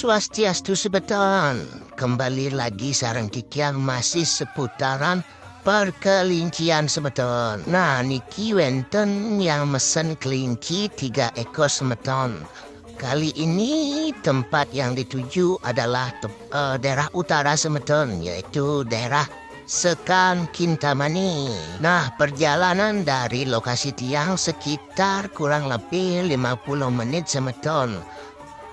Swastiastu sebeton. Kembali lagi sarang kikian masih seputaran perkelincian sebeton. Nah, niki wenten yang mesen kelinci 3 ekor sebeton. Kali ini tempat yang dituju adalah daerah utara sebeton, yaitu daerah Sekan Kintamani. Nah, perjalanan dari lokasi tiang sekitar kurang lebih 50 menit semeton.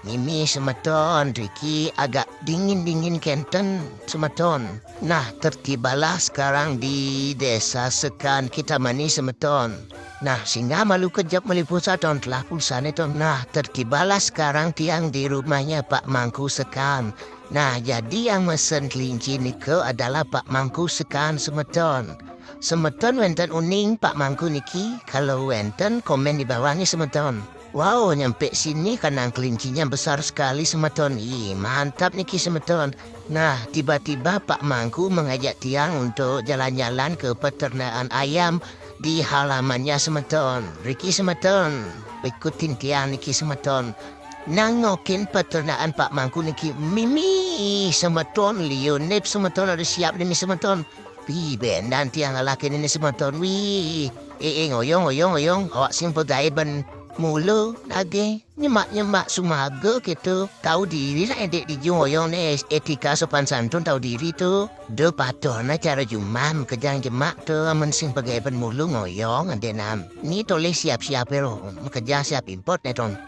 Mimi semeton, Ricky agak dingin-dingin kenten semeton. Nah, tertibalah sekarang di desa Sekan Kintamani semeton. Nah, singa malu kejap meliput saton telah pulsane ton. Nah, tertibalah sekarang tiang di rumahnya Pak Mangku Sekan. Nah, jadi yang mesen kelinci niko adalah Pak Mangku Sekan semeton. Semeton wenten uning Pak Mangku niki, kalau wenten komen di bawahnya semeton. Wow, nyampe sini kandang kelincinya besar sekali semeton. Ih, mantap niki semeton. Nah, tiba-tiba Pak Mangku mengajak tiang untuk jalan-jalan ke peternakan ayam di halamannya semeton. Ricky semeton, ikutin tiang niki semeton. Nangokin peternakan Pak Mangku niki. Mimi semeton, Lionep semeton ada siap ini semeton. Wih, bendan tiang laki ini semeton. Wih, ngoyong. Awak simpel daiban mulu lagi nyemak sumaga gitu. Tahu diri lah edek di joyong nih, etika sopan santun tahu diri tuh. Do patona cara jumam kejang jemak tuh mensing pegaiban mulu ngoyong adenam. Ni toleh siap-siap lo, kerja siap import neton.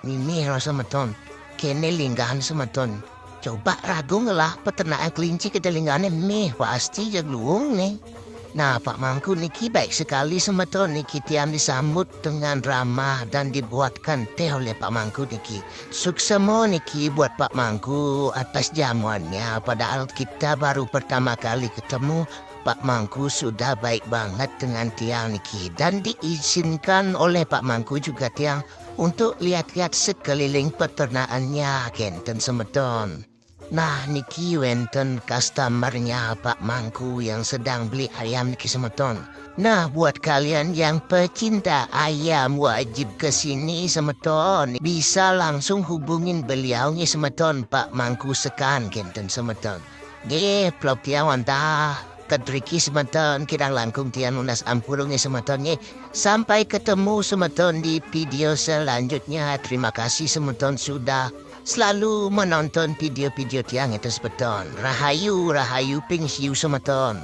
Mimi rasa meton, kene linggahan semeton. Coba ragu ngelah peternakan kelinci kita linggahannya meh pasti jagluung nih. Nah, Pak Mangku niki baik sekali semeton niki tiang disambut dengan ramah dan dibuatkan teh oleh Pak Mangku niki. Suksemo niki buat Pak Mangku atas jamuannya, padahal kita baru pertama kali ketemu. Pak Mangku sudah baik banget dengan tiang niki dan diizinkan oleh Pak Mangku juga tiang untuk lihat-lihat sekeliling peternakannya kenten semeton. Nah, niki wenten customernya Pak Mangku yang sedang beli ayam niki semeton. Nah, buat kalian yang pecinta ayam wajib kesini semeton. Bisa langsung hubungin beliau nih semeton, Pak Mangku Sekan kenten semeton. Plop tiawan tah. Kedriki semeton, kirang langkung tian unas ampurungnya semeton nih. Sampai ketemu semeton di video selanjutnya. Terima kasih semeton sudah selalu menonton video-video tiang itu sebeton. Rahayu ping siu semeton.